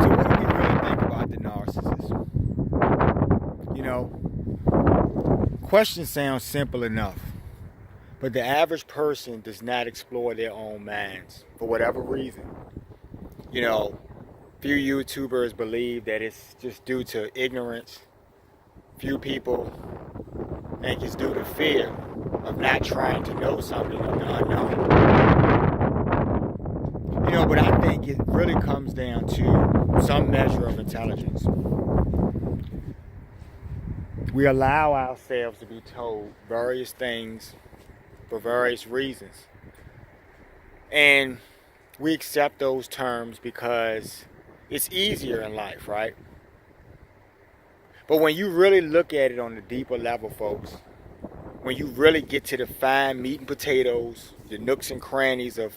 So what do we really think about the narcissist? You know, questions sound simple enough, but the average person does not explore their own minds for whatever reason. You know, few YouTubers believe that it's just due to ignorance. Few people think it's due to fear of not trying to know something of the unknown. But I think it really comes down to some measure of intelligence. We allow ourselves to be told various things for various reasons. And we accept those terms because it's easier in life, right? But when you really look at it on the deeper level, folks, when you really get to the fine meat and potatoes, the nooks and crannies of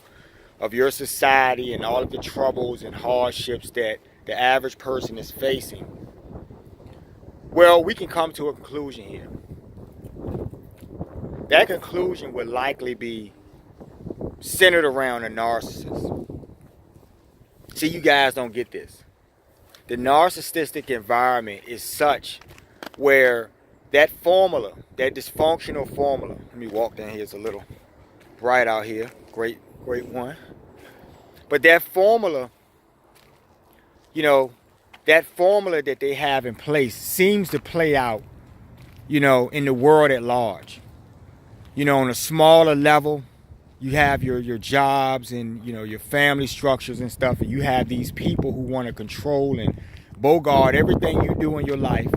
your society and all of the troubles and hardships that the average person is facing, well, we can come to a conclusion here. That conclusion would likely be centered around a narcissist. See, you guys don't get this. The narcissistic environment is such where that formula, that dysfunctional formula, let me walk down here, it's a little bright out here, great one. But that formula, that formula that they have in place seems to play out, in the world at large. On a smaller level, you have your jobs and, your family structures and stuff, and you have these people who want to control and bogart everything you do in your life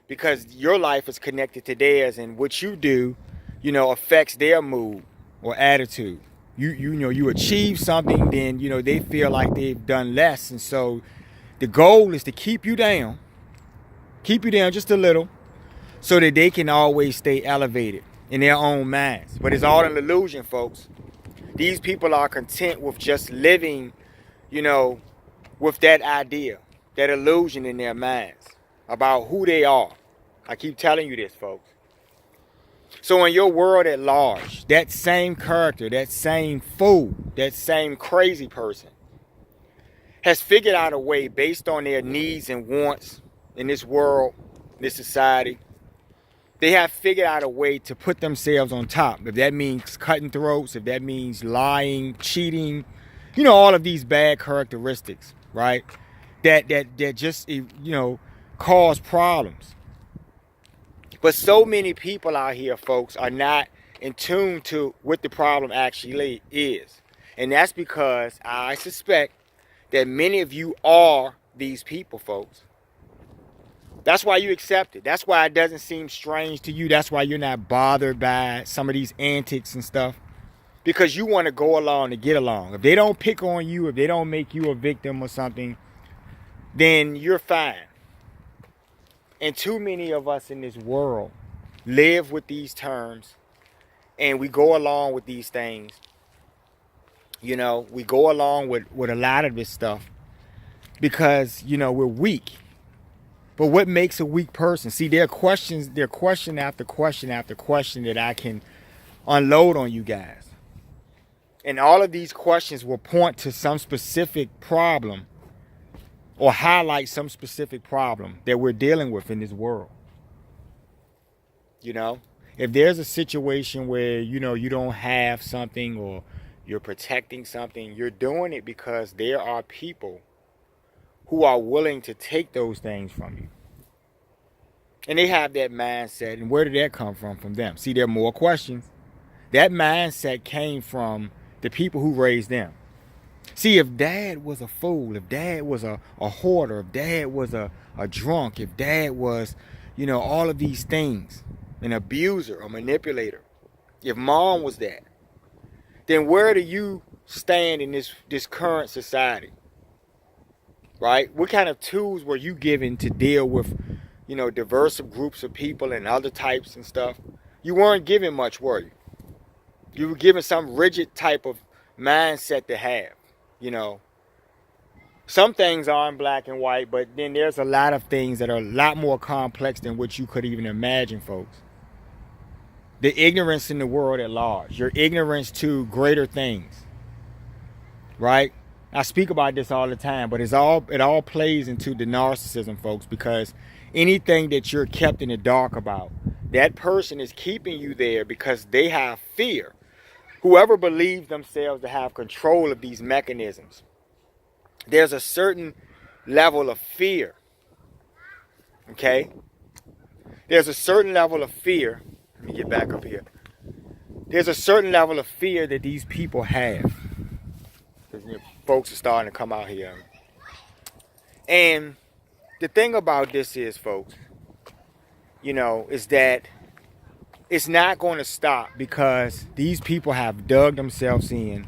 because your life is connected to theirs, and what you do, affects their mood or attitude. You achieve something, then, they feel like they've done less, and so the goal is to keep you down just a little so that they can always stay elevated in their own minds. But it's all an illusion, folks. These people are content with just living, with that idea, that illusion in their minds about who they are. I keep telling you this, folks. So in your world at large, that same character, that same fool, that same crazy person has figured out a way based on their needs and wants in this world, this society. They have figured out a way to put themselves on top. If that means cutting throats, if that means lying, cheating, all of these bad characteristics, right? That just, cause problems. But so many people out here, folks, are not in tune to what the problem actually is. And that's because I suspect that many of you are these people, folks. That's why you accept it. That's why it doesn't seem strange to you. That's why you're not bothered by some of these antics and stuff. Because you want to go along to get along. If they don't pick on you, if they don't make you a victim or something, then you're fine. And too many of us in this world live with these terms, and we go along with these things. We go along with a lot of this stuff because, we're weak. But what makes a weak person? See, there are question after question after question that I can unload on you guys. And all of these questions will point to some specific problem or highlight some specific problem that we're dealing with in this world. If there's a situation where, you don't have something or you're protecting something, you're doing it because there are people who are willing to take those things from you. And they have that mindset. And where did that come from? From them. See, there are more questions. That mindset came from the people who raised them. See, if dad was a fool, if dad was a hoarder, if dad was a drunk, if dad was, all of these things, an abuser, a manipulator, if mom was that, then where do you stand in this current society? Right? What kind of tools were you given to deal with, diverse groups of people and other types and stuff? You weren't given much, were you? You were given some rigid type of mindset to have. Some things are in black and white, but then there's a lot of things that are a lot more complex than what you could even imagine, folks. The ignorance in the world at large, your ignorance to greater things, right? I speak about this all the time, but it all plays into the narcissism, folks, because anything that you're kept in the dark about, that person is keeping you there because they have fear. Whoever believes themselves to have control of these mechanisms, there's a certain level of fear. Okay? There's a certain level of fear. Let me get back up here. There's a certain level of fear that these people have. Folks are starting to come out here. And the thing about this is, folks, is that it's not going to stop because these people have dug themselves in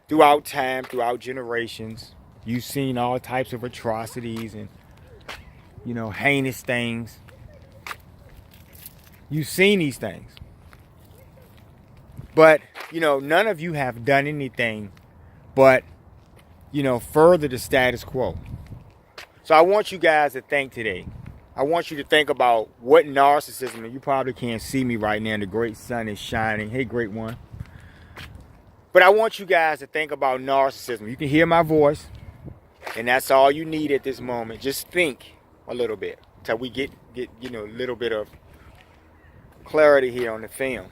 throughout time, throughout generations. You've seen all types of atrocities and, heinous things. You've seen these things. But, none of you have done anything but, further the status quo. So I want you guys to think today. I want you to think about what narcissism, and you probably can't see me right now, the great sun is shining. Hey, great one. But I want you guys to think about narcissism. You can hear my voice, and that's all you need at this moment. Just think a little bit till we get a little bit of clarity here on the film.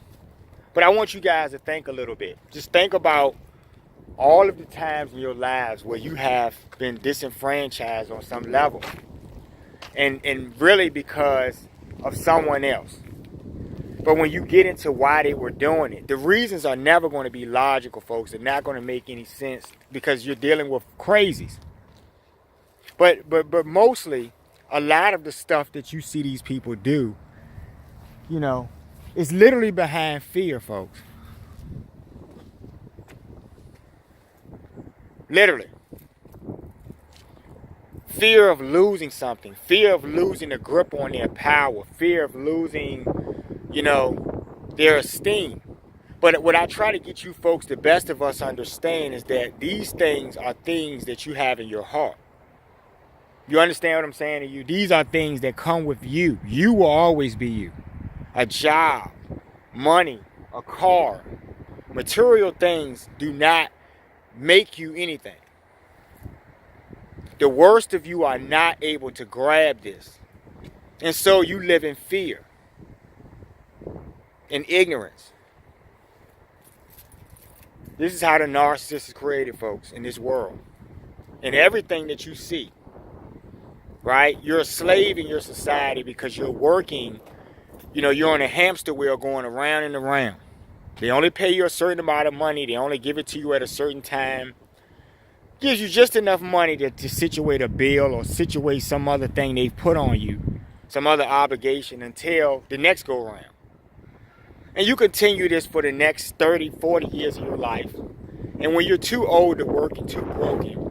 But I want you guys to think a little bit. Just think about all of the times in your lives where you have been disenfranchised on some level. And really because of someone else. But when you get into why they were doing it, the reasons are never going to be logical, folks. They're not going to make any sense because you're dealing with crazies. But mostly, a lot of the stuff that you see these people do, is literally behind fear, folks. Literally. Fear of losing something. Fear of losing a grip on their power. Fear of losing, their esteem. But what I try to get you folks, the best of us understand, is that these things are things that you have in your heart. You understand what I'm saying to you? These are things that come with you. You will always be you. A job, money, a car, material things do not make you anything. The worst of you are not able to grab this. And so you live in fear, in ignorance. This is how the narcissist is created, folks, in this world. And everything that you see, right? You're a slave in your society because you're working, you're on a hamster wheel going around and around. They only pay you a certain amount of money. They only give it to you at a certain time. Gives you just enough money to situate a bill or situate some other thing they've put on you, some other obligation until the next go around. And you continue this for the next 30, 40 years of your life. And when you're too old to work and too broken,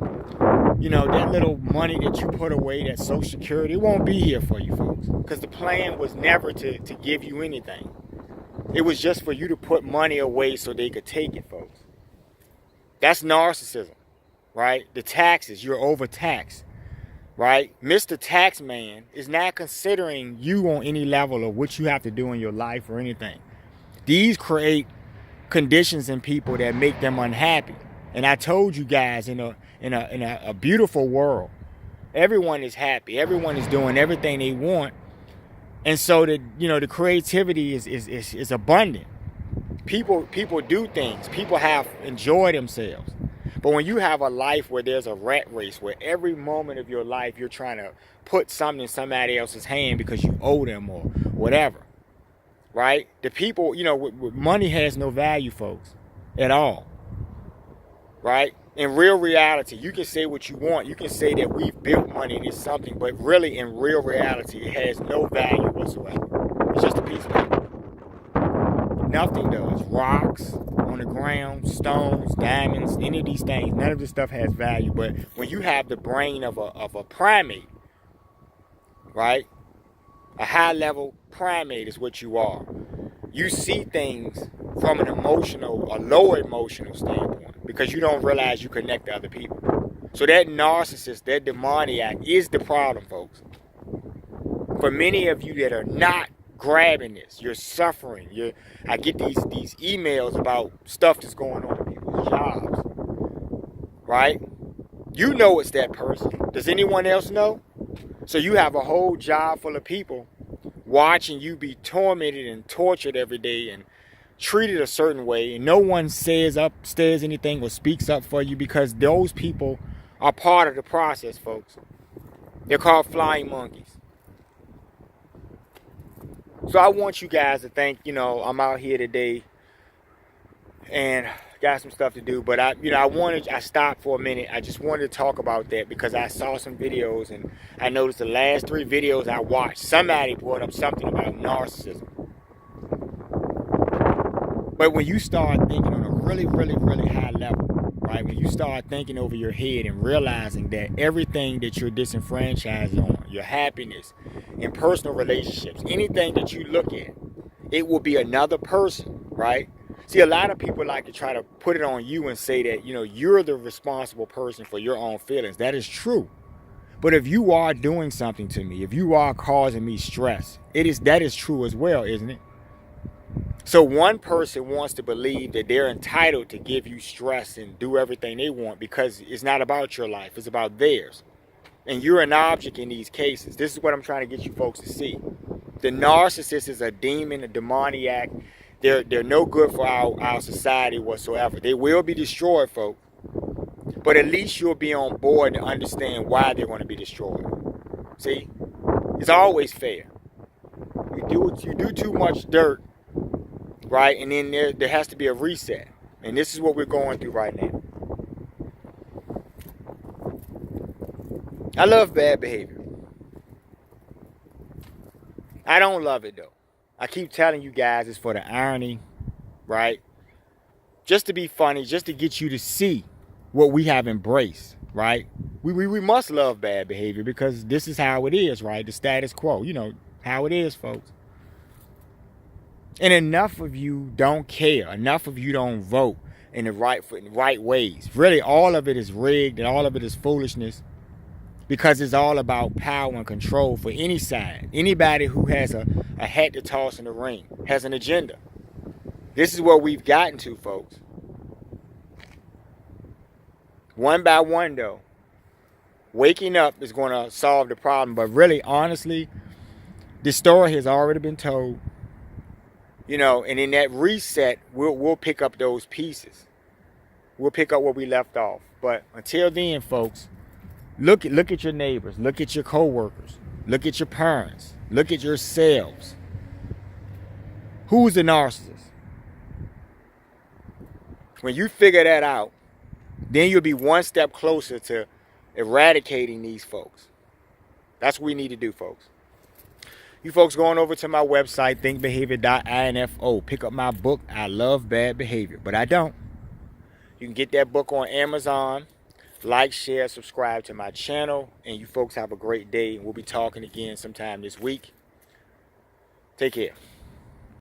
that little money that you put away, that Social Security, it won't be here for you, folks. Because the plan was never to give you anything. It was just for you to put money away so they could take it, folks. That's narcissism, right? The taxes, you're overtaxed, right? Mr. Taxman is not considering you on any level of what you have to do in your life or anything. These create conditions in people that make them unhappy. And I told you guys, in a beautiful world, everyone is happy. Everyone is doing everything they want. And so the creativity is abundant. People do things. People enjoy themselves. But when you have a life where there's a rat race, where every moment of your life you're trying to put something in somebody else's hand because you owe them or whatever, right? The people, money has no value, folks, at all, right? In real reality, you can say what you want. You can say that we've built money and it's something, but really in real reality, it has no value whatsoever. It's just a piece of paper. Nothing does. Rocks on the ground, stones, diamonds, any of these things, none of this stuff has value. But when you have the brain of a primate, right? A high-level primate is what you are. You see things from a lower emotional standpoint because you don't realize you connect to other people. So that narcissist, that demoniac is the problem, folks. For many of you that are not grabbing this, you're suffering. I get these emails about stuff that's going on in people's jobs, right? You know it's that person. Does anyone else know? So you have a whole job full of people watching you be tormented and tortured every day and treated a certain way, and no one says anything or speaks up for you, because those people are part of the process, folks. They're called flying monkeys. So I want you guys to think, I'm out here today and got some stuff to do, but I stopped for a minute. I just wanted to talk about that because I saw some videos and I noticed the last 3 videos I watched, somebody brought up something about narcissism. But when you start thinking on a really, really, really high level, right? When you start thinking over your head and realizing that everything that you're disenfranchised on, your happiness and personal relationships, anything that you look at, it will be another person, right? See, a lot of people like to try to put it on you and say that, you're the responsible person for your own feelings. That is true. But if you are doing something to me, if you are causing me stress, that is true as well, isn't it? So one person wants to believe that they're entitled to give you stress and do everything they want because it's not about your life, it's about theirs. And you're an object in these cases. This is what I'm trying to get you folks to see. The narcissist is a demon, a demoniac. They're no good for our society whatsoever. They will be destroyed, folks. But at least you'll be on board to understand why they're going to be destroyed. See? It's always fair. You do too much dirt, right? And then there has to be a reset. And this is what we're going through right now. I love bad behavior. I don't love it though. I keep telling you guys it's for the irony, right? Just to be funny, just to get you to see what we have embraced, right? We must love bad behavior because this is how it is, right? The status quo, how it is, folks. And enough of you don't care. Enough of you don't vote in the right ways. Really, all of it is rigged and all of it is foolishness because it's all about power and control for any side. Anybody who has a hat to toss in the ring has an agenda. This is where we've gotten to, folks. One by one, though, waking up is going to solve the problem. But really, honestly, the story has already been told. And in that reset, we'll pick up those pieces. We'll pick up where we left off. But until then, folks, look at your neighbors. Look at your co-workers. Look at your parents. Look at yourselves. Who's the narcissist? When you figure that out, then you'll be one step closer to eradicating these folks. That's what we need to do, folks. You folks going over to my website, thinkbehavior.info. Pick up my book, I Love Bad Behavior. But I don't. You can get that book on Amazon. Like, share, subscribe to my channel. And you folks have a great day. We'll be talking again sometime this week. Take care.